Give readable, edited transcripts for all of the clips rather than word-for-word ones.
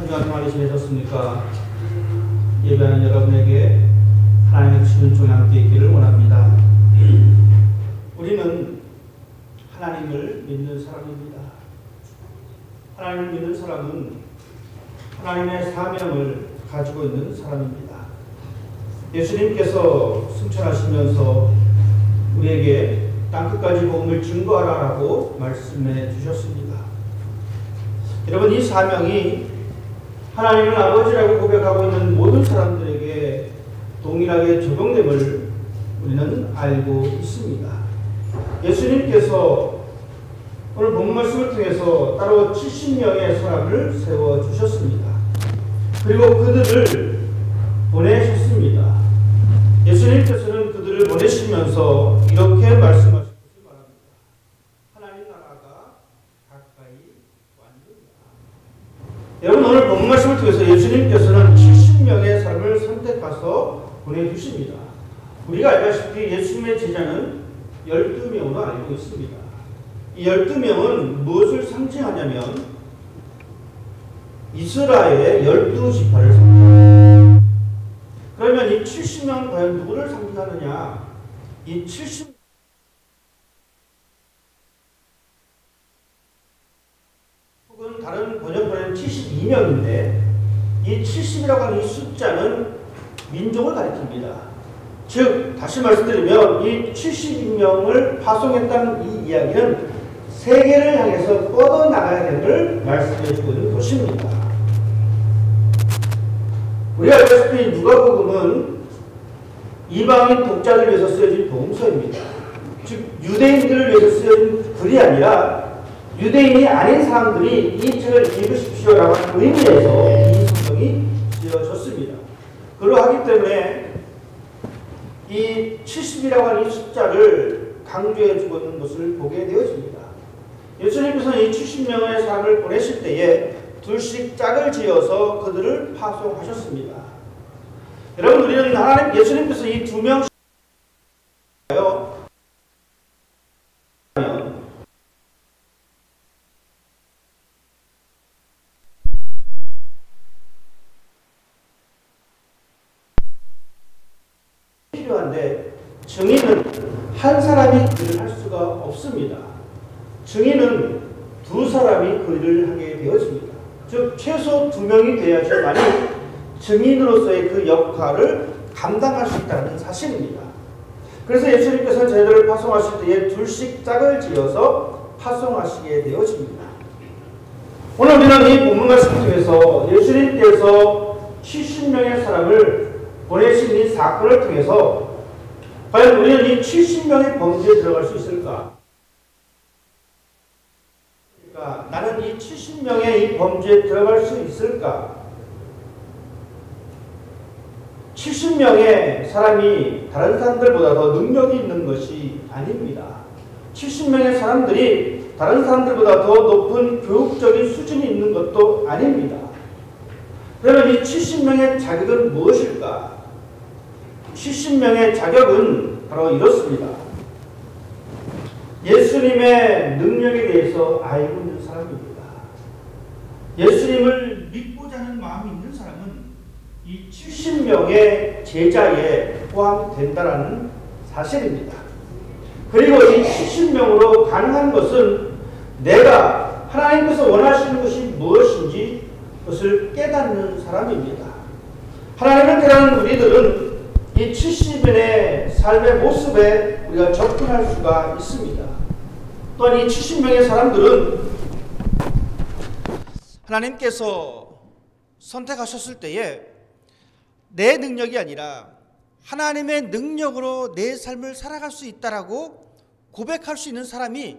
주간 동안에 지내셨습니까? 예배하는 여러분에게 하나님의 주시는 종양도 있기를 원합니다. 우리는 하나님을 믿는 사람입니다. 하나님을 믿는 사람은 하나님의 사명을 가지고 있는 사람입니다. 예수님께서 승천하시면서 우리에게 땅끝까지 복음을 증거하라라고 말씀해 주셨습니다. 여러분, 이 사명이 하나님을 아버지라고 고백하고 있는 모든 사람들에게 동일하게 적용됨을 우리는 알고 있습니다. 예수님께서 오늘 본 말씀을 통해서 따로 70명의 사람을 세워주셨습니다. 그리고 그들을 보내셨습니다. 예수님께서는 그들을 보내시면서 이렇게 말씀하셨습니다. 하나님 나라가 가까이 왔느니라. 여러분, 오늘 본 말씀을 통해서 예수님께서는 70명의 사람을 선택해서 보내주십니다. 우리가 알다시피 예수님의 제자는 12명으로 알고 있습니다. 이 12명은 무엇을 상징하냐면 이스라엘의 12지파를 상징합니다. 그러면 이 70명은 과연 누구를 상징하느냐? 이 70 혹은 다른 번역본에는 72명인데 이 70이라고 하는 이 숫자는 민족을 가리킵니다. 즉 다시 말씀드리면 이 72명을 파송했다는 이 이야기는 세계를 향해서 뻗어나가야 됨을 말씀해 주고 있는 것입니다. 우리가 알다시피 누가복음은 이방인 독자를 위해서 쓰여진 복음서입니다. 즉 유대인들을 위해서 쓰여진 글이 아니라 유대인이 아닌 사람들이 이 책을 읽으십시오라고 하는 의미에서 이 성경이 지어졌습니다. 그러하기 때문에 이 70이라고 하는 이 숫자를 강조해 주고 있는 것을 보게 되어집니다. 예수님께서는 이 70명의 사람을 보내실 때에 둘씩 짝을 지어서 그들을 파송하셨습니다. 여러분, 우리는 하나님 예수님께서 이 두 명 필요한데 증인은 한 사람이 그 일을 할 수가 없습니다. 증인은 두 사람이 그 일을 하게 되어집니다. 즉 최소 2명이 돼야지만이 증인으로서의 그 역할을 감당할 수 있다는 사실입니다. 그래서 예수님께서는 저희들을 파송하실 때에 둘씩 짝을 지어서 파송하시게 되어집니다. 오늘 우리는 이 본문 말씀을 통해서 예수님께서 70명의 사람을 보내신 이 사건을 통해서 과연 우리는 이 70명의 범죄에 들어갈 수 있을까? 그러니까 나는 이 70명의 이 범죄에 들어갈 수 있을까? 70명의 사람이 다른 사람들보다 더 능력이 있는 것이 아닙니다. 70명의 사람들이 다른 사람들보다 더 높은 교육적인 수준이 있는 것도 아닙니다. 그러면 이 70명의 자격은 무엇일까? 70명의 자격은 바로 이렇습니다. 예수님의 능력에 대해서 알고 있는 사람입니다. 예수님을 믿고자 하는 마음이 있는 사람은 이 70명의 제자에 포함된다는 사실입니다. 그리고 이 70명으로 가능한 것은 내가 하나님께서 원하시는 것이 무엇인지 그것을 깨닫는 사람입니다. 하나님을 깨닫는 우리들은 이 70인의 삶의 모습에 우리가 접근할 수가 있습니다. 또한 이 70명의 사람들은 하나님께서 선택하셨을 때에 내 능력이 아니라 하나님의 능력으로 내 삶을 살아갈 수 있다라고 고백할 수 있는 사람이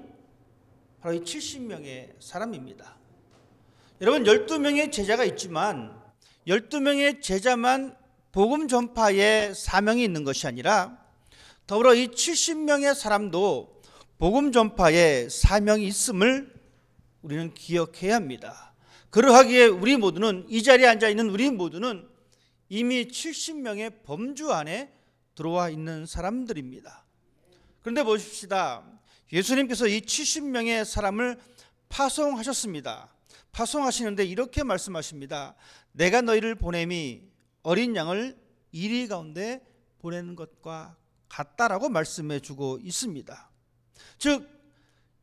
바로 이 70명의 사람입니다. 여러분, 12명의 제자가 있지만 12명의 제자만 복음 전파에 사명이 있는 것이 아니라 더불어 이 70명의 사람도 복음 전파에 사명이 있음을 우리는 기억해야 합니다. 그러하기에 우리 모두는, 이 자리에 앉아있는 우리 모두는 이미 70명의 범주 안에 들어와 있는 사람들입니다. 그런데 보십시다. 예수님께서 이 70명의 사람을 파송하셨습니다. 파송하시는데 이렇게 말씀하십니다. 내가 너희를 보냄이 어린 양을 이리 가운데 보내는 것과 같다라고 말씀해 주고 있습니다. 즉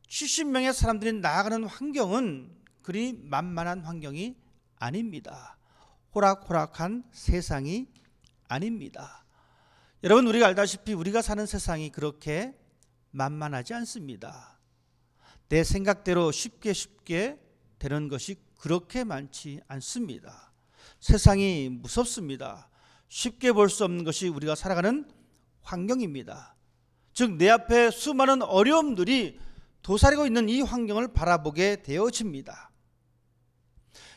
70명의 사람들이 나아가는 환경은 그리 만만한 환경이 아닙니다. 호락호락한 세상이 아닙니다. 여러분, 우리가 알다시피 우리가 사는 세상이 그렇게 만만하지 않습니다. 내 생각대로 쉽게 되는 것이 그렇게 많지 않습니다. 세상이 무섭습니다. 쉽게 볼 수 없는 것이 우리가 살아가는 환경입니다. 즉 내 앞에 수많은 어려움들이 도사리고 있는 이 환경을 바라보게 되어집니다.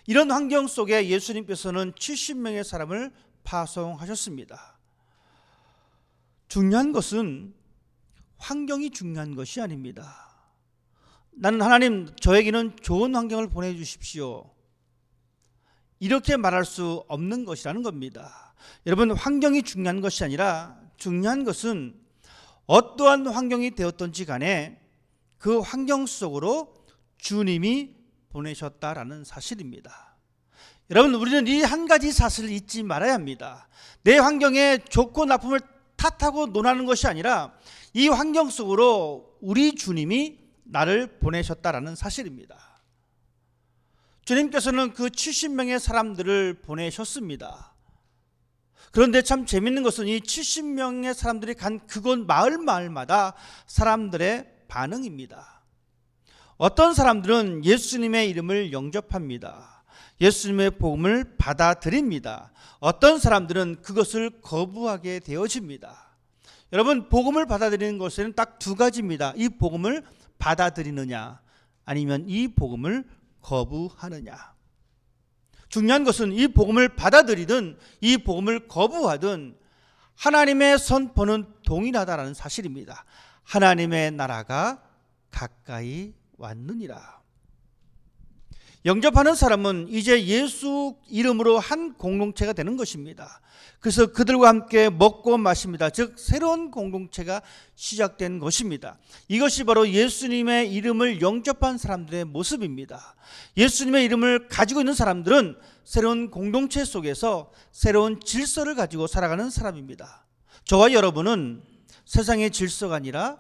이런 환경 속에 예수님께서는 70명의 사람을 파송하셨습니다. 중요한 것은 환경이 중요한 것이 아닙니다. 나는 하나님 저에게는 좋은 환경을 보내주십시오, 이렇게 말할 수 없는 것이라는 겁니다. 여러분, 환경이 중요한 것이 아니라 중요한 것은 어떠한 환경이 되었던지 간에 그 환경 속으로 주님이 보내셨다라는 사실입니다. 여러분, 우리는 이 한 가지 사실을 잊지 말아야 합니다. 내 환경의 좋고 나쁨을 탓하고 논하는 것이 아니라 이 환경 속으로 우리 주님이 나를 보내셨다라는 사실입니다. 주님께서는 그 70명의 사람들을 보내셨습니다. 그런데 참 재밌는 것은 이 70명의 사람들이 간 그곳 마을마다 사람들의 반응입니다. 어떤 사람들은 예수님의 이름을 영접합니다. 예수님의 복음을 받아들입니다. 어떤 사람들은 그것을 거부하게 되어집니다. 여러분, 복음을 받아들이는 것에는 딱 두 가지입니다. 이 복음을 받아들이느냐, 아니면 이 복음을 거부하느냐. 중요한 것은 이 복음을 받아들이든 이 복음을 거부하든 하나님의 선포는 동일하다는 사실입니다. 하나님의 나라가 가까이 왔느니라. 영접하는 사람은 이제 예수 이름으로 한 공동체가 되는 것입니다. 그래서 그들과 함께 먹고 마십니다. 즉 새로운 공동체가 시작된 것입니다. 이것이 바로 예수님의 이름을 영접한 사람들의 모습입니다. 예수님의 이름을 가지고 있는 사람들은 새로운 공동체 속에서 새로운 질서를 가지고 살아가는 사람입니다. 저와 여러분은 세상의 질서가 아니라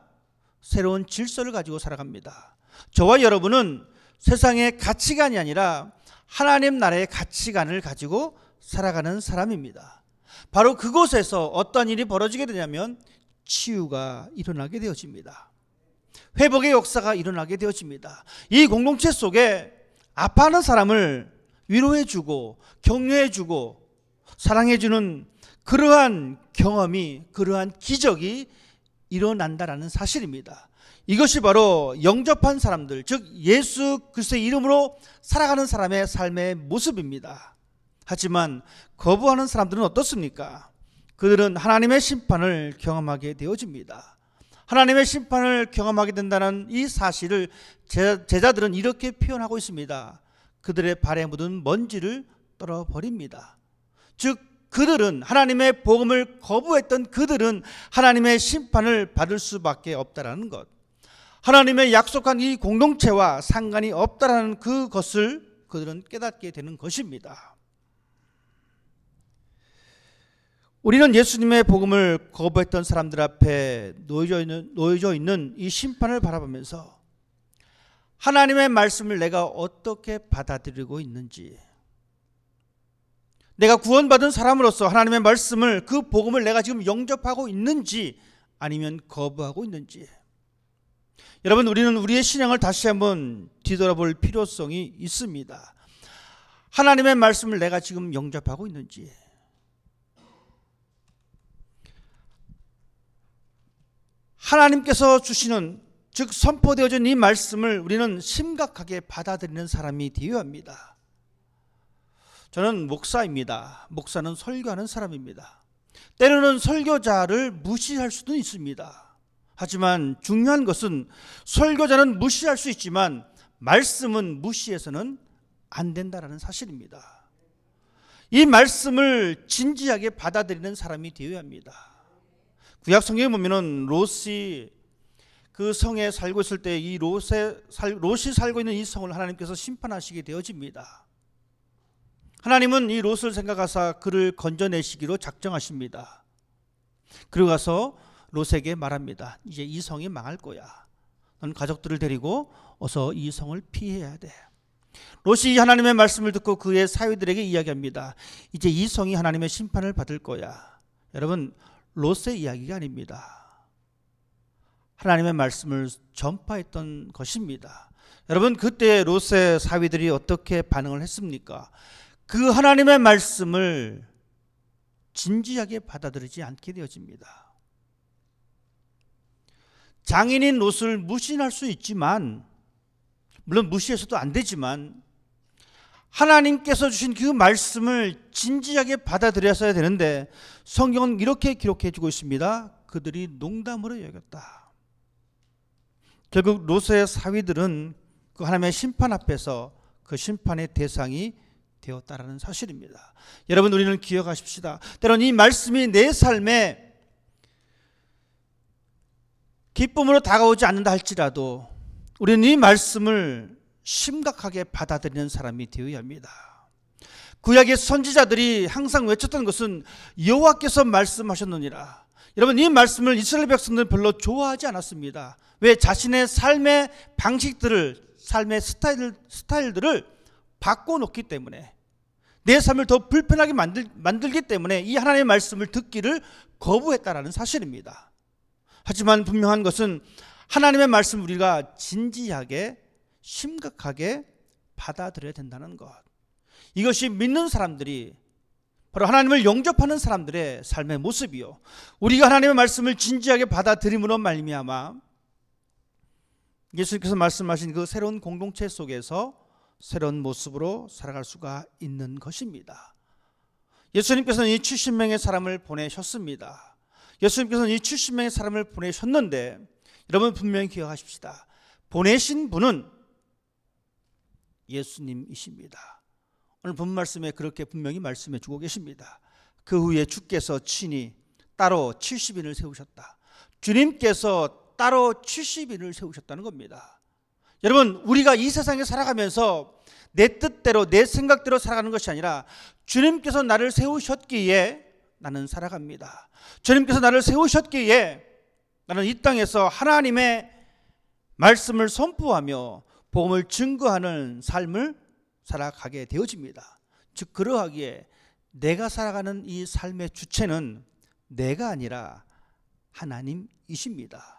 새로운 질서를 가지고 살아갑니다. 저와 여러분은 세상의 가치관이 아니라 하나님 나라의 가치관을 가지고 살아가는 사람입니다. 바로 그곳에서 어떤 일이 벌어지게 되냐면 치유가 일어나게 되어집니다. 회복의 역사가 일어나게 되어집니다. 이 공동체 속에 아파하는 사람을 위로해주고 격려해주고 사랑해주는 그러한 경험이, 그러한 기적이 일어난다라는 사실입니다. 이것이 바로 영접한 사람들, 즉 예수 그리스도의 이름으로 살아가는 사람의 삶의 모습입니다. 하지만 거부하는 사람들은 어떻습니까? 그들은 하나님의 심판을 경험하게 되어집니다. 하나님의 심판을 경험하게 된다는 이 사실을 제자들은 이렇게 표현하고 있습니다. 그들의 발에 묻은 먼지를 떨어버립니다. 즉 그들은, 하나님의 복음을 거부했던 그들은 하나님의 심판을 받을 수밖에 없다라는 것, 하나님의 약속한 이 공동체와 상관이 없다라는 그것을 그들은 깨닫게 되는 것입니다. 우리는 예수님의 복음을 거부했던 사람들 앞에 놓여져 있는 이 심판을 바라보면서 하나님의 말씀을 내가 어떻게 받아들이고 있는지, 내가 구원받은 사람으로서 하나님의 말씀을, 그 복음을 내가 지금 영접하고 있는지 아니면 거부하고 있는지, 여러분, 우리는 우리의 신앙을 다시 한번 뒤돌아볼 필요성이 있습니다. 하나님의 말씀을 내가 지금 영접하고 있는지, 하나님께서 주시는, 즉 선포되어진 이 말씀을 우리는 심각하게 받아들이는 사람이 되어야 합니다. 저는 목사입니다. 목사는 설교하는 사람입니다. 때로는 설교자를 무시할 수도 있습니다. 하지만 중요한 것은 설교자는 무시할 수 있지만 말씀은 무시해서는 안 된다는 사실입니다. 이 말씀을 진지하게 받아들이는 사람이 되어야 합니다. 구약 성경에 보면은 롯이 그 성에 살고 있을 때 이 롯이 살고 있는 이 성을 하나님께서 심판하시게 되어집니다. 하나님은 이 롯을 생각하사 그를 건져내시기로 작정하십니다. 그리고 가서 롯에게 말합니다. 이제 이 성이 망할 거야. 넌 가족들을 데리고 어서 이 성을 피해야 돼. 롯이 하나님의 말씀을 듣고 그의 사위들에게 이야기합니다. 이제 이 성이 하나님의 심판을 받을 거야. 여러분, 롯의 이야기가 아닙니다. 하나님의 말씀을 전파했던 것입니다. 여러분, 그때 롯의 사위들이 어떻게 반응을 했습니까? 그 하나님의 말씀을 진지하게 받아들이지 않게 되어집니다. 장인인 롯을 무시할 수 있지만, 물론 무시해서도 안 되지만, 하나님께서 주신 그 말씀을 진지하게 받아들였어야 되는데 성경은 이렇게 기록해 주고 있습니다. 그들이 농담으로 여겼다. 결국 롯의 사위들은 그 하나님의 심판 앞에서 그 심판의 대상이 되었다라는 사실입니다. 여러분, 우리는 기억하십시다. 때론 이 말씀이 내 삶에 기쁨으로 다가오지 않는다 할지라도 우리는 이 말씀을 심각하게 받아들이는 사람이 되어야 합니다. 구약의 선지자들이 항상 외쳤던 것은 여호와께서 말씀하셨느니라. 여러분, 이 말씀을 이스라엘 백성들은 별로 좋아하지 않았습니다. 왜? 자신의 삶의 방식들을, 삶의 스타일들을 바꿔놓기 때문에, 내 삶을 더 불편하게 만들기 때문에 이 하나님의 말씀을 듣기를 거부했다라는 사실입니다. 하지만 분명한 것은 하나님의 말씀을 우리가 진지하게 심각하게 받아들여야 된다는 것. 이것이 믿는 사람들이, 바로 하나님을 영접하는 사람들의 삶의 모습이요, 우리가 하나님의 말씀을 진지하게 받아들임으로 말미암아 예수님께서 말씀하신 그 새로운 공동체 속에서 새로운 모습으로 살아갈 수가 있는 것입니다. 예수님께서는 이 70명의 사람을 보내셨습니다. 예수님께서는 이 70명의 사람을 보내셨는데, 여러분 분명히 기억하십시다. 보내신 분은 예수님이십니다. 오늘 본 말씀에 그렇게 분명히 말씀해 주고 계십니다. 그 후에 주께서 친히 따로 70인을 세우셨다. 주님께서 따로 70인을 세우셨다는 겁니다. 여러분, 우리가 이 세상에 살아가면서 내 뜻대로 내 생각대로 살아가는 것이 아니라 주님께서 나를 세우셨기에 나는 살아갑니다. 주님께서 나를 세우셨기에 나는 이 땅에서 하나님의 말씀을 선포하며 복음을 증거하는 삶을 살아가게 되어집니다. 즉 그러하기에 내가 살아가는 이 삶의 주체는 내가 아니라 하나님이십니다.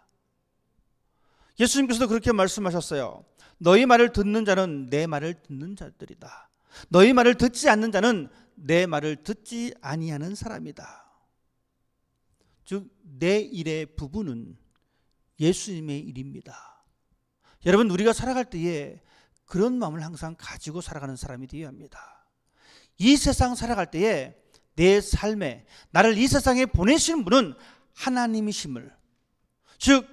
예수님께서도 그렇게 말씀하셨어요. 너희 말을 듣는 자는 내 말을 듣는 자들이다. 너희 말을 듣지 않는 자는 내 말을 듣지 아니하는 사람이다. 즉 내 일의 부분은 예수님의 일입니다. 여러분, 우리가 살아갈 때에 그런 마음을 항상 가지고 살아가는 사람이 되어야 합니다. 이 세상 살아갈 때에 내 삶에 나를 이 세상에 보내시는 분은 하나님이심을, 즉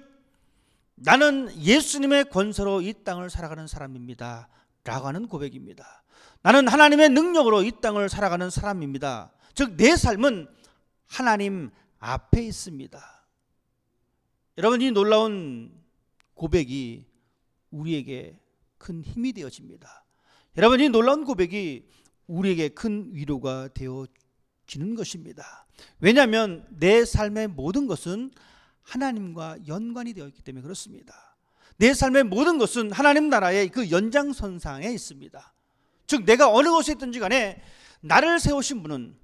나는 예수님의 권세로 이 땅을 살아가는 사람입니다 라고 하는 고백입니다. 나는 하나님의 능력으로 이 땅을 살아가는 사람입니다. 즉 내 삶은 하나님 앞에 있습니다. 여러분, 이 놀라운 고백이 우리에게 큰 힘이 되어집니다. 여러분, 이 놀라운 고백이 우리에게 큰 위로가 되어지는 것입니다. 왜냐하면 내 삶의 모든 것은 하나님과 연관이 되어 있기 때문에 그렇습니다. 내 삶의 모든 것은 하나님 나라의 그 연장선상에 있습니다. 즉 내가 어느 곳에 있든지 간에 나를 세우신 분은,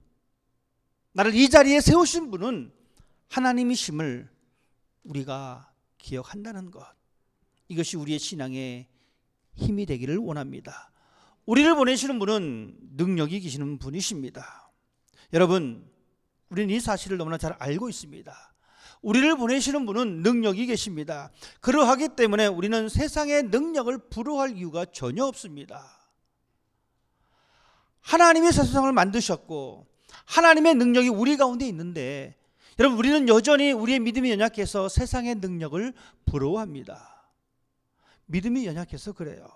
나를 이 자리에 세우신 분은 하나님이심을 우리가 기억한다는 것, 이것이 우리의 신앙의 힘이 되기를 원합니다. 우리를 보내시는 분은 능력이 계시는 분이십니다. 여러분, 우리는 이 사실을 너무나 잘 알고 있습니다. 우리를 보내시는 분은 능력이 계십니다. 그러하기 때문에 우리는 세상의 능력을 부러워할 이유가 전혀 없습니다. 하나님이 세상을 만드셨고 하나님의 능력이 우리 가운데 있는데, 여러분 우리는 여전히 우리의 믿음이 연약해서 세상의 능력을 부러워합니다. 믿음이 연약해서 그래요.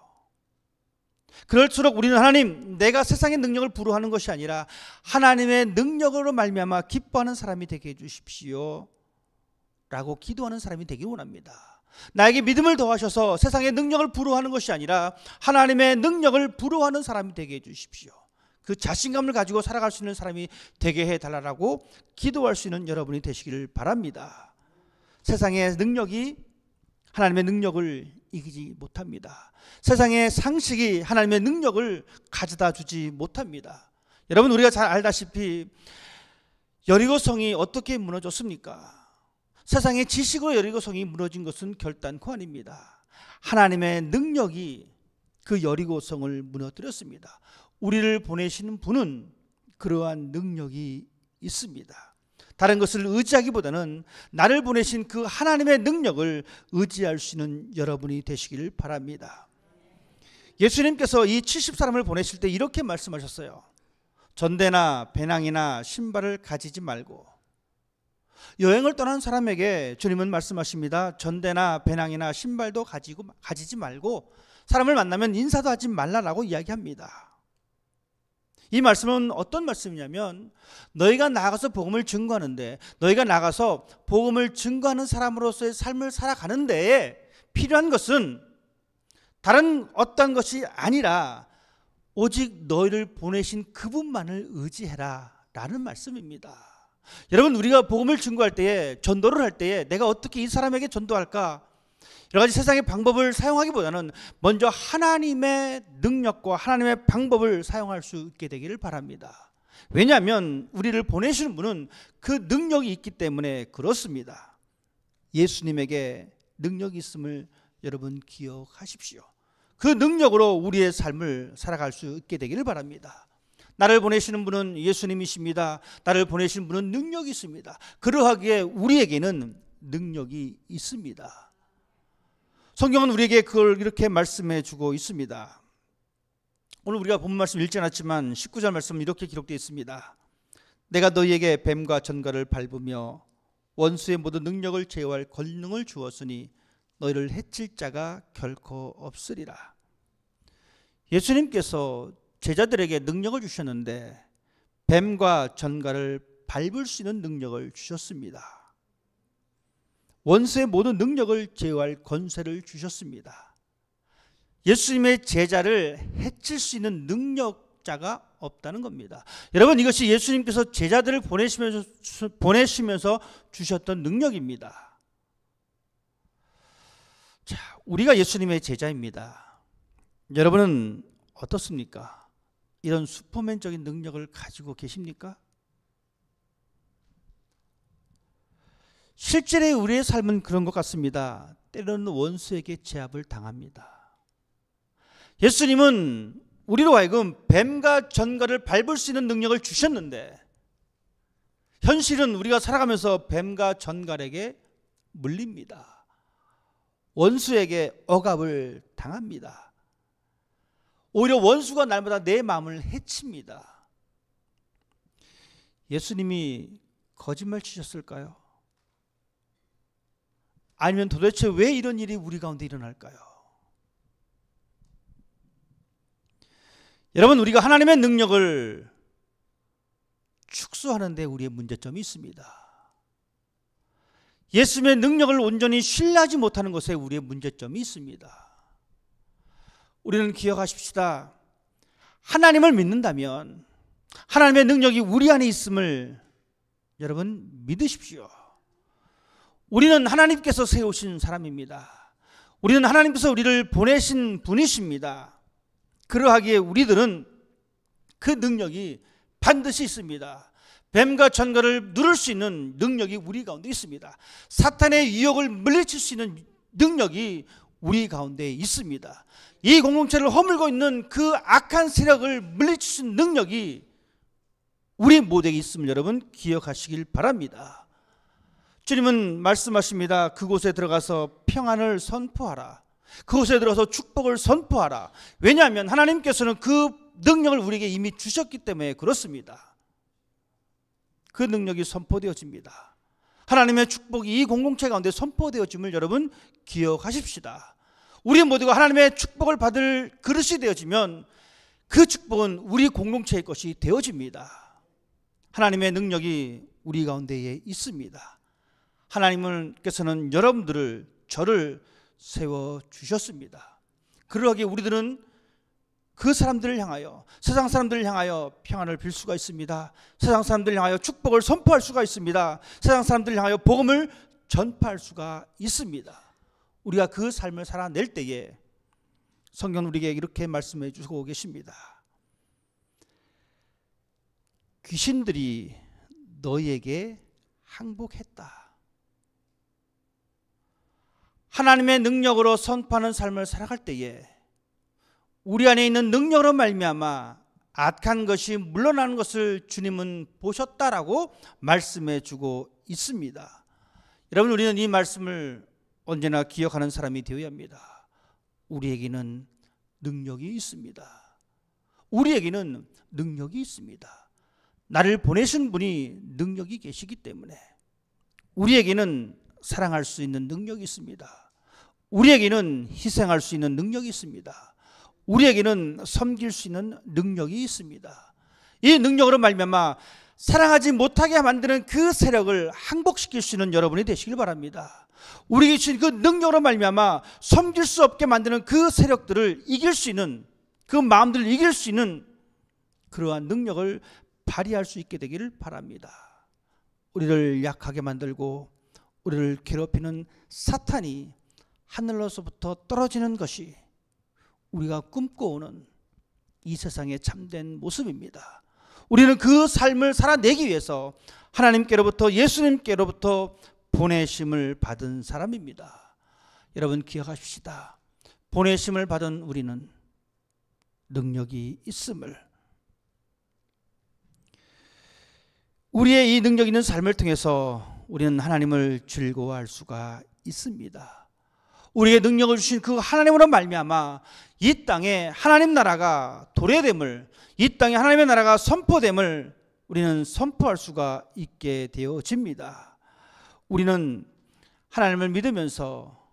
그럴수록 우리는 하나님, 내가 세상의 능력을 부러워하는 것이 아니라 하나님의 능력으로 말미암아 기뻐하는 사람이 되게 해주십시오 라고 기도하는 사람이 되길 원합니다. 나에게 믿음을 더하셔서 세상의 능력을 부러워하는 것이 아니라 하나님의 능력을 부러워하는 사람이 되게 해주십시오. 그 자신감을 가지고 살아갈 수 있는 사람이 되게 해달라고 기도할 수 있는 여러분이 되시기를 바랍니다. 세상의 능력이 하나님의 능력을 이기지 못합니다. 세상의 상식이 하나님의 능력을 가져다 주지 못합니다. 여러분, 우리가 잘 알다시피 여리고성이 어떻게 무너졌습니까? 세상의 지식으로 여리고성이 무너진 것은 결단코 아닙니다. 하나님의 능력이 그 여리고성을 무너뜨렸습니다. 우리를 보내시는 분은 그러한 능력이 있습니다. 다른 것을 의지하기보다는 나를 보내신 그 하나님의 능력을 의지할 수 있는 여러분이 되시기를 바랍니다. 예수님께서 이 70사람을 보내실 때 이렇게 말씀하셨어요. 전대나 배낭이나 신발을 가지지 말고. 여행을 떠난 사람에게 주님은 말씀하십니다. 전대나 배낭이나 신발도 가지지 말고 사람을 만나면 인사도 하지 말라라고 이야기합니다. 이 말씀은 어떤 말씀이냐면 너희가 나가서 복음을 증거하는데, 너희가 나가서 복음을 증거하는 사람으로서의 삶을 살아가는 데에 필요한 것은 다른 어떤 것이 아니라 오직 너희를 보내신 그분만을 의지해라 라는 말씀입니다. 여러분, 우리가 복음을 증거할 때에, 전도를 할 때에 내가 어떻게 이 사람에게 전도할까, 여러 가지 세상의 방법을 사용하기보다는 먼저 하나님의 능력과 하나님의 방법을 사용할 수 있게 되기를 바랍니다. 왜냐하면 우리를 보내시는 분은 그 능력이 있기 때문에 그렇습니다. 예수님에게 능력이 있음을 여러분 기억하십시오. 그 능력으로 우리의 삶을 살아갈 수 있게 되기를 바랍니다. 나를 보내시는 분은 예수님이십니다. 나를 보내시는 분은 능력이 있습니다. 그러하기에 우리에게는 능력이 있습니다. 성경은 우리에게 그걸 이렇게 말씀해 주고 있습니다. 오늘 우리가 본 말씀 읽지 않았지만 19절 말씀은 이렇게 기록되어 있습니다. 내가 너희에게 뱀과 전갈을 밟으며 원수의 모든 능력을 제어할 권능을 주었으니 너희를 해칠 자가 결코 없으리라. 예수님께서 제자들에게 능력을 주셨는데 뱀과 전갈을 밟을 수 있는 능력을 주셨습니다. 원수의 모든 능력을 제어할 권세를 주셨습니다. 예수님의 제자를 해칠 수 있는 능력자가 없다는 겁니다. 여러분, 이것이 예수님께서 제자들을 보내시면서 주셨던 능력입니다. 자, 우리가 예수님의 제자입니다. 여러분은 어떻습니까? 이런 슈퍼맨적인 능력을 가지고 계십니까? 실제로 우리의 삶은 그런 것 같습니다. 때로는 원수에게 제압을 당합니다. 예수님은 우리로 하여금 뱀과 전갈을 밟을 수 있는 능력을 주셨는데 현실은 우리가 살아가면서 뱀과 전갈에게 물립니다. 원수에게 억압을 당합니다. 오히려 원수가 날마다 내 마음을 해칩니다. 예수님이 거짓말 치셨을까요? 아니면 도대체 왜 이런 일이 우리 가운데 일어날까요? 여러분, 우리가 하나님의 능력을 축소하는 데 우리의 문제점이 있습니다. 예수님의 능력을 온전히 신뢰하지 못하는 것에 우리의 문제점이 있습니다. 우리는 기억하십시다. 하나님을 믿는다면 하나님의 능력이 우리 안에 있음을 여러분 믿으십시오. 우리는 하나님께서 세우신 사람입니다. 우리는 하나님께서 우리를 보내신 분이십니다. 그러하기에 우리들은 그 능력이 반드시 있습니다. 뱀과 전갈을 누를 수 있는 능력이 우리 가운데 있습니다. 사탄의 유혹을 물리칠 수 있는 능력이 우리 가운데 있습니다. 이 공동체를 허물고 있는 그 악한 세력을 물리칠 수 있는 능력이 우리 모두에게 있음을 여러분 기억하시길 바랍니다. 주님은 말씀하십니다. 그곳에 들어가서 평안을 선포하라. 그곳에 들어서 축복을 선포하라. 왜냐하면 하나님께서는 그 능력을 우리에게 이미 주셨기 때문에 그렇습니다. 그 능력이 선포되어집니다. 하나님의 축복이 이 공동체 가운데 선포되어짐을 여러분 기억하십시다. 우리 모두가 하나님의 축복을 받을 그릇이 되어지면 그 축복은 우리 공동체의 것이 되어집니다. 하나님의 능력이 우리 가운데에 있습니다. 하나님께서는 여러분들을 저를 세워주셨습니다. 그러기에 우리들은 그 사람들을 향하여, 세상 사람들을 향하여 평안을 빌 수가 있습니다. 세상 사람들을 향하여 축복을 선포할 수가 있습니다. 세상 사람들을 향하여 복음을 전파할 수가 있습니다. 우리가 그 삶을 살아낼 때에 성경은 우리에게 이렇게 말씀해 주고 계십니다. 귀신들이 너희에게 항복했다. 하나님의 능력으로 선포하는 삶을 살아갈 때에 우리 안에 있는 능력으로 말미암아 악한 것이 물러나는 것을 주님은 보셨다라고 말씀해 주고 있습니다. 여러분, 우리는 이 말씀을 언제나 기억하는 사람이 되어야 합니다. 우리에게는 능력이 있습니다. 우리에게는 능력이 있습니다. 나를 보내신 분이 능력이 계시기 때문에 우리에게는 사랑할 수 있는 능력이 있습니다. 우리에게는 희생할 수 있는 능력이 있습니다. 우리에게는 섬길 수 있는 능력이 있습니다. 이 능력으로 말미암아 사랑하지 못하게 만드는 그 세력을 항복시킬 수 있는 여러분이 되시길 바랍니다. 우리에게 주신 그 능력으로 말미암아 섬길 수 없게 만드는 그 세력들을 이길 수 있는, 그 마음들을 이길 수 있는 그러한 능력을 발휘할 수 있게 되기를 바랍니다. 우리를 약하게 만들고 우리를 괴롭히는 사탄이 하늘로서부터 떨어지는 것이 우리가 꿈꿔오는 이 세상의 참된 모습입니다. 우리는 그 삶을 살아내기 위해서 하나님께로부터, 예수님께로부터 보내심을 받은 사람입니다. 여러분 기억하십시다. 보내심을 받은 우리는 능력이 있음을, 우리의 이 능력 있는 삶을 통해서 우리는 하나님을 즐거워할 수가 있습니다. 우리에게 능력을 주신 그 하나님으로 말미암아 이 땅에 하나님 나라가 도래됨을, 이 땅에 하나님의 나라가 선포됨을 우리는 선포할 수가 있게 되어집니다. 우리는 하나님을 믿으면서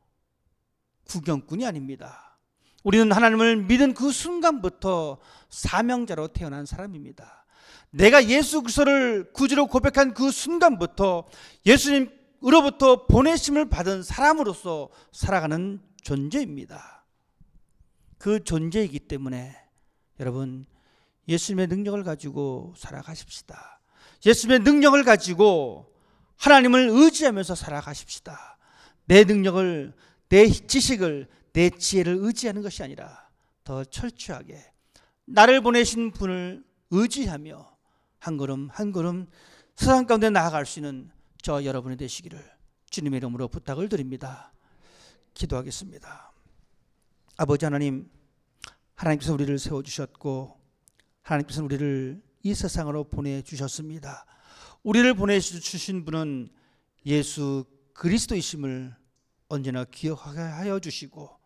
구경꾼이 아닙니다. 우리는 하나님을 믿은 그 순간부터 사명자로 태어난 사람입니다. 내가 예수 그리스도를 구주로 고백한 그 순간부터 예수님으로부터 보내심을 받은 사람으로서 살아가는 존재입니다. 그 존재이기 때문에 여러분 예수님의 능력을 가지고 살아가십시다. 예수님의 능력을 가지고 하나님을 의지하면서 살아가십시다. 내 능력을, 내 지식을, 내 지혜를 의지하는 것이 아니라 더 철저하게 나를 보내신 분을 의지하며 한 걸음 한 걸음 세상 가운데 나아갈 수 있는 저 여러분이 되시기를 주님의 이름으로 부탁을 드립니다. 기도하겠습니다. 아버지 하나님, 하나님께서 우리를 세워주셨고 하나님께서 우리를 이 세상으로 보내주셨습니다. 우리를 보내주신 분은 예수 그리스도이심을 언제나 기억하게 하여 주시고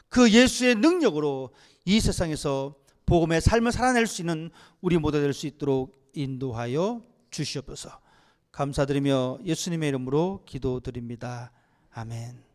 그 예수의 능력으로 이 세상에서 복음의 삶을 살아낼 수 있는 우리 모두 될 수 있도록 인도하여 주시옵소서. 감사드리며 예수님의 이름으로 기도드립니다. 아멘.